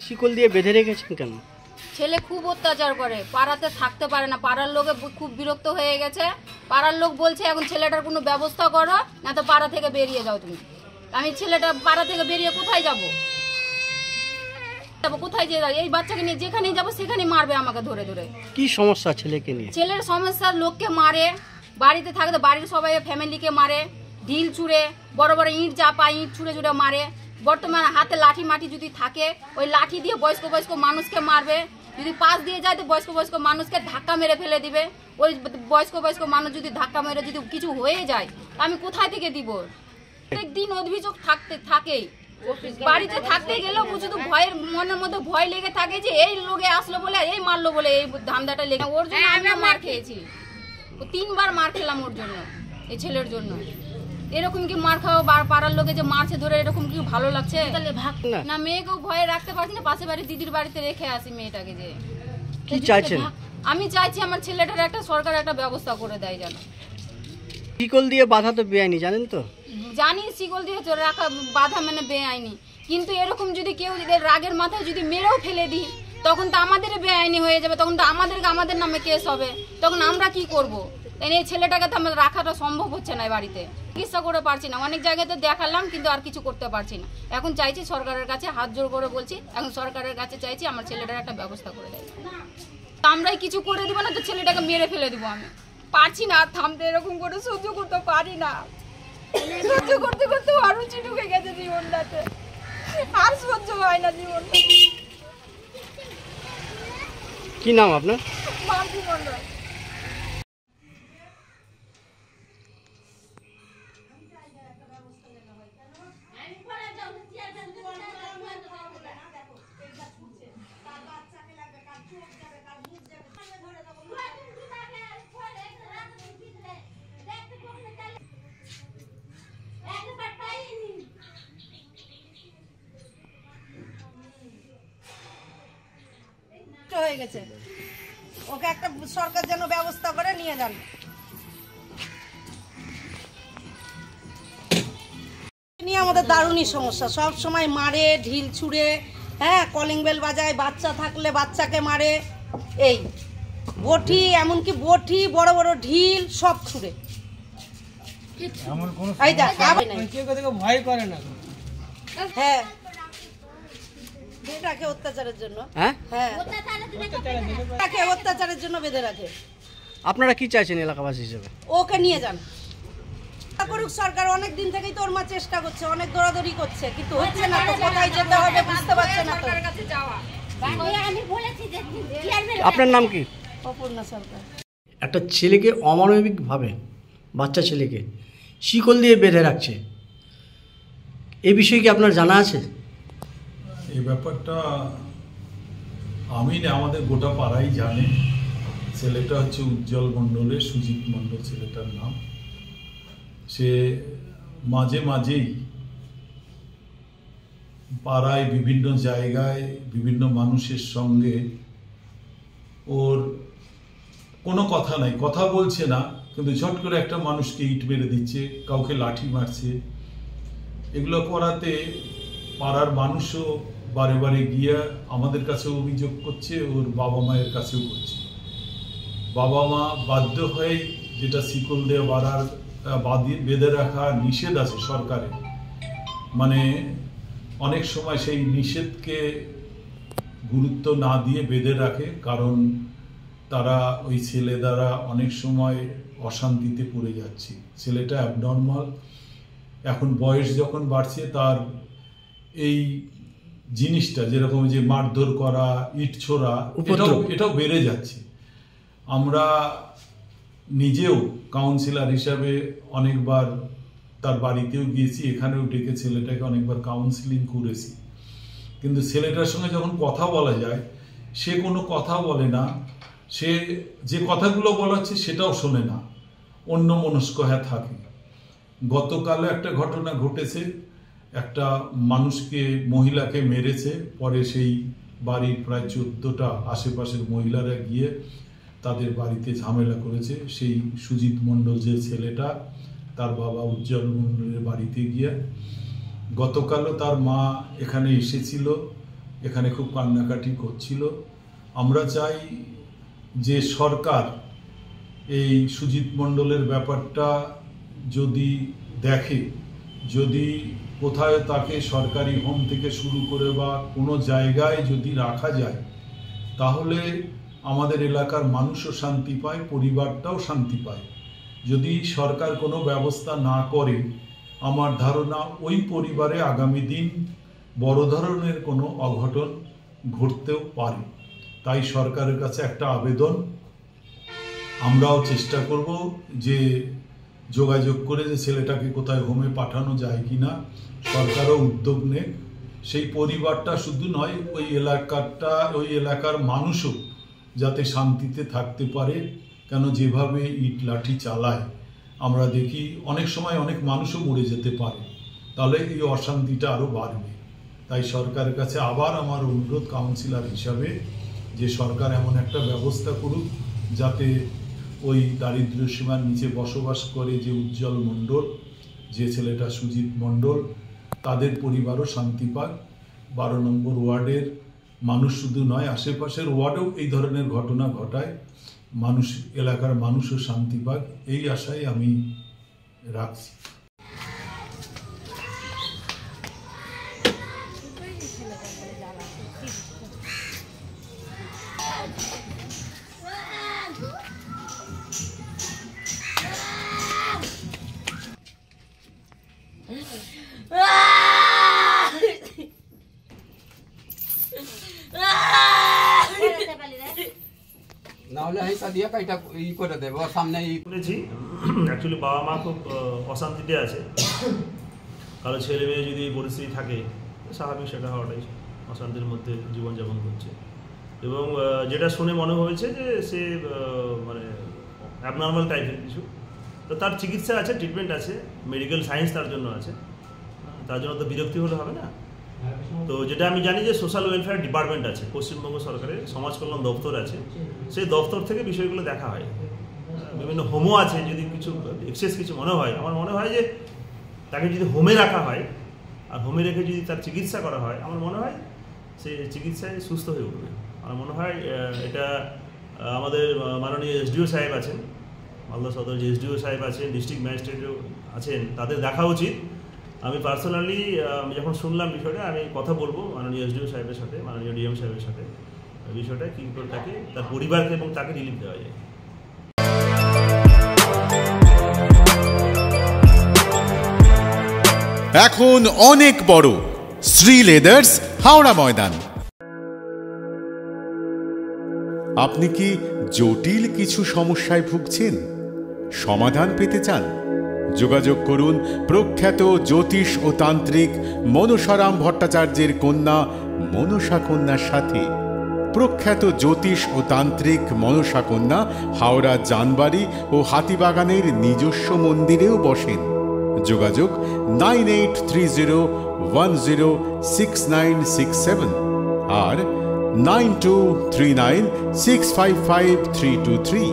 শিকল দিয়ে বেঁধে রেখেছেন কেন? ছেলে খুব অত্যাচার করে, পাড়াতে থাকতে পারে না, পাড়ার লোকে খুব বিরক্ত হয়ে গেছে। পাড়ার লোক বলছে এখন ছেলেটার কোনো ব্যবস্থা করো, না তো পাড়া থেকে বেরিয়ে যাও তুমি। আমি ছেলেটা পাড়া থেকে বেরিয়ে কোথায় যাবো? কোথায় যে এই বাচ্চাকে নিয়ে যেখানে যাবো সেখানে মারবে আমাকে ধরে ধরে। কি সমস্যা ছেলেকে নিয়ে? ছেলের সমস্যা, লোককে মারে, বাড়িতে থাকতে বাড়ির সবাই ফ্যামিলিকে মারে, ঢিল ছুঁড়ে, বড় বড় ইট যা পায় ইট ছুঁড়ে ছুঁড়ে মারে। বর্তমানে হাতে লাঠি মাটি যদি থাকে ওই লাঠি দিয়ে বয়স্ক বয়স্ক মানুষকে মারবে। যদি পাশ দিয়ে যায় তো বয়স্ক বয়স্ক মানুষকে ধাক্কা মেরে ফেলে দিবে। ওই বয়স্ক বয়স্ক মানুষ যদি ধাক্কা মেরে যদি কিছু হয়ে যায় আমি কোথায় থেকে দিব? প্রত্যেকদিন অভিযোগ থাকেই। বাড়িতে থাকতে গেলেও শুধু ভয়ের মনের মধ্যে ভয় লেগে থাকে যে এই লোকে আসলো বলে, এই মারলো বলে, এই ধান্দাটা লেগে। ওর জন্য আমি মার খেয়েছি, 3 বার মার খেলাম ওর জন্য, এই ছেলের জন্য। এরকম কি মার খাওয়া পাড়ার লোকে যে মারছে ধরে, এরকম কি ভালো লাগছে? না, মেয়েকেও ভয়ে রাখতে পারছি না, পাশে বাড়ি দিদির বাড়িতে রেখে আসি মেয়েটাকে। যে কি চাইছেন? আমি চাইছি আমার ছেলেটার একটা সরকার একটা ব্যবস্থা করে দেয় যেন। শিকল দিয়ে বাঁধা তো বেআইনি, জানেন তো? জানি শিকল দিয়ে রাখা বাধা মানে বেআইনি, কিন্তু এরকম যদি কেউ রাগের মাথায় যদি মেরেও ফেলে দিই তখন তো আমাদের বেআইনি হয়ে যাবে, তখন তো আমাদের নামে কেস হবে, তখন আমরা কি করব? এই ছেলেটাকে তো আমার রাখাটা সম্ভব হচ্ছে না বাড়িতে, চিকিৎসা করে পারছি না। অনেক জায়গাতে দেখালাম কিন্তু আর কিছু করতে পারছি না। এখন চাইছি সরকারের কাছে, হাত জোর করে বলছি, এখন সরকারের কাছে চাইছি আমার ছেলেটার একটা ব্যবস্থা করে দেয়। আমরাই কিছু করে দিব না তো ছেলেটাকে মেরে ফেলে দিব। আমি পারছি না থামতে, এরকম করে সহ্য করতে পারি না। সহ্য করতে করতে আরো ঢুকে গেছে জীবনটাতে, আর সহ্য হয় না জীবনটা। কি নাম আপনার? মালতী মণ্ডল। হয়ে গেছে, ওকে একটা সরকার যেন ব্যবস্থা করে নিয়ে যান। নিয়ে আমাদের দারুণই সমস্যা, সব সময় মারে, ঢিল ছুঁড়ে, হ্যাঁ কলিং বেল বাজায়, বাচ্চা থাকলে বাচ্চাকে মারে, এই বটি, এমনকি বটি, বড় বড় ঢিল সব ছুঁড়ে। ভয় করে না? হ্যাঁ, বেঁধে রাখে অত্যাচারের জন্য। হ্যাঁ, অত্যাচারের জন্য বেঁধে রাখে। আপনারা কি চাইছেন এলাকাবাসী হিসেবে? ওকে নিয়ে যান, করুক সরকার। অনেক দিন থেকেই তোর মা চেষ্টা করছে, অনেক দৌড়াদৌড়ি করছে, কিন্তু হচ্ছে না। তো কোথায় যেতে হবে বুঝতে পারছে না তো। আপনার নাম কি? অপূর্ণা সরকার। একটা ছেলেকে অমানবিকভাবে, বাচ্চা ছেলেকে শিকল দিয়ে বেঁধে রাখছে, এই বিষয়ে কি আপনার জানা আছে? এই ব্যাপারটা আমি না, আমাদের গোটা পাড়াই জানে। ছেলেটা হচ্ছে উজ্জ্বল মণ্ডলের, সুজিত মণ্ডল ছেলেটার নাম। সে মাঝে মাঝেই পাড়ায় বিভিন্ন জায়গায় বিভিন্ন মানুষের সঙ্গে ওর কোনো কথা নাই, কথা বলছে না, কিন্তু ঝট করে একটা মানুষকে ইট মেরে দিচ্ছে, কাউকে লাঠি মারছে। এগুলো করাতে পাড়ার মানুষও বারে বারে গিয়ে আমাদের কাছে অভিযোগ করছে, ওর বাবা মায়ের কাছেও করছে। বাবা মা বাধ্য হয়ে, যেটা শিকল দিয়ে বেঁধে রাখা নিষেধ আছে সরকারের, মানে অনেক সময় সেই নিষেধকে গুরুত্ব না দিয়ে বেঁধে রাখে, কারণ তারা ওই ছেলে দ্বারা অনেক সময় অশান্তিতে পড়ে যাচ্ছে। ছেলেটা অ্যাবনর্মাল, এখন বয়স যখন বাড়ছে তার এই জিনিসটা, যেরকম যে মারধর করা, ইট ছোড়া, এটাও বেড়ে যাচ্ছে। আমরা নিজেও কাউন্সিলর হিসাবে অনেকবার তার বাড়িতেও গিয়েছি, এখানেও ডেকে ছেলেটাকে অনেকবার কাউন্সিলিং করেছি, কিন্তু ছেলেটার সঙ্গে যখন কথা বলা যায় সে কোনো কথা বলে না। সে যে কথাগুলো বলাচ্ছে সেটাও শোনে না, অন্যমনস্ক হয়ে থাকে। গতকালও একটা ঘটনা ঘটেছে, একটা মানুষকে, মহিলাকে মেরেছে, পরে সেই বাড়ির প্রায় 14টা আশেপাশের মহিলারা গিয়ে তাদের বাড়িতে ঝামেলা করেছে। সেই সুজিত মণ্ডল যে ছেলেটা, তার বাবা উজ্জ্বল মণ্ডলের বাড়িতে গিয়ে গতকালও তার মা এখানে এসেছিল, এখানে খুব কান্নাকাটি করছিল। আমরা চাই যে সরকার এই সুজিত মণ্ডলের ব্যাপারটা যদি দেখে, যদি কোথায় তাকে সরকারি হোম থেকে শুরু করে বা কোনো জায়গায় যদি রাখা যায়, তাহলে আমাদের এলাকার মানুষও শান্তি পায়, পরিবারটাও শান্তি পায়। যদি সরকার কোনো ব্যবস্থা না করে, আমার ধারণা ওই পরিবারে আগামী দিন বড় ধরনের কোনো অঘটন ঘটতেও পারে। তাই সরকারের কাছে একটা আবেদন, আমরাও চেষ্টা করব যে যোগাযোগ করে যে ছেলেটাকে কোথায় হোমে পাঠানো যায় কিনা, সরকারও উদ্যোগ নেয়। সেই পরিবারটা শুধু নয়, ওই এলাকার মানুষও যাতে শান্তিতে থাকতে পারে। কেন যেভাবে ইট লাঠি চালায় আমরা দেখি, অনেক সময় অনেক মানুষও মরে যেতে পারে, তাহলে এই অশান্তিটা আরও বাড়বে। তাই সরকারের কাছে আবার আমার অনুরোধ কাউন্সিলর হিসাবে, যে সরকার এমন একটা ব্যবস্থা করুক যাতে ওই দারিদ্র সীমার নিচে বসবাস করে যে উজ্জ্বল মণ্ডল, যে ছেলেটা সুজিত মণ্ডল, তাদের পরিবারও শান্তি পাক। 12 নম্বর ওয়ার্ডের মানুষ শুধু নয়, আশেপাশের ওয়ার্ডেও এই ধরনের ঘটনা ঘটায়, মানুষ, এলাকার মানুষও শান্তি পাক, এই আশায় আমি রাখছি। নাহলে হিসা দিয়ে কাইটা ই করে দেবো সামনে শুনেছি। অ্যাকচুয়ালি বাবা মা খুব অশান্তিতে আছে, কারো ছেলে মেয়ে যদি পরিস্থিতি থাকে স্বাভাবিক সেটা হওয়াটাই, অশান্তির মধ্যে জীবনযাপন করছে। এবং যেটা শুনে মনে হয়েছে যে সে মানে অ্যাবনর্মাল টাইপের কিছু, তো তার চিকিৎসা আছে, ট্রিটমেন্ট আছে, মেডিকেল সায়েন্স তার জন্য আছে, তার জন্য তো বিরক্তি হলে হবে না। তো যেটা আমি জানি যে সোশ্যাল ওয়েলফেয়ার ডিপার্টমেন্ট আছে, পশ্চিমবঙ্গ সরকারের সমাজ কল্যাণ দপ্তর আছে, সেই দপ্তর থেকে বিষয়গুলো দেখা হয়। বিভিন্ন হোমও আছে, যদি কিছু এক্সেস কিছু মনে হয়, আমার মনে হয় যে তাকে যদি হোমে রাখা হয় আর হোমে রেখে যদি তার চিকিৎসা করা হয়, আমার মনে হয় সে চিকিৎসায় সুস্থ হয়ে উঠবে। আমার মনে হয় এটা আমাদের মাননীয় এসডিও সাহেব আছেন, মালদা সদর যে এসডিও সাহেব আছেন, ডিস্ট্রিক্ট ম্যাজিস্ট্রেটও আছেন, তাদের দেখা উচিত। আমি পার্সোনালি আমি যখন শুনলাম বিষয়টা, আমি কথা বলবো মাননীয় এসডিও সাহেবের সাথে, মাননীয় ডিএম সাহেবের সাথে, বিষয়টা কী করে তাকে, তার পরিবারকে এবং তাকে রিলিফ দেওয়া যায়। এখন অনেক বড় শ্রী লেদার্স হাওড়া ময়দান। আপনি কি জটিল কিছু সমস্যায় ভুগছেন, সমাধান পেতে চান? যোগাযোগ করুন প্রখ্যাত জ্যোতিষ ও তান্ত্রিক মনসারাম ভট্টাচার্যের কন্যা মনসা কন্যার সাথে। প্রখ্যাত জ্যোতিষ ও তান্ত্রিক মনসা কন্যা হাওড়া জানবাড়ি ও হাতিবাগানের নিজস্ব মন্দিরেও বসেন। যোগাযোগ 9830106967 আর 9239655323।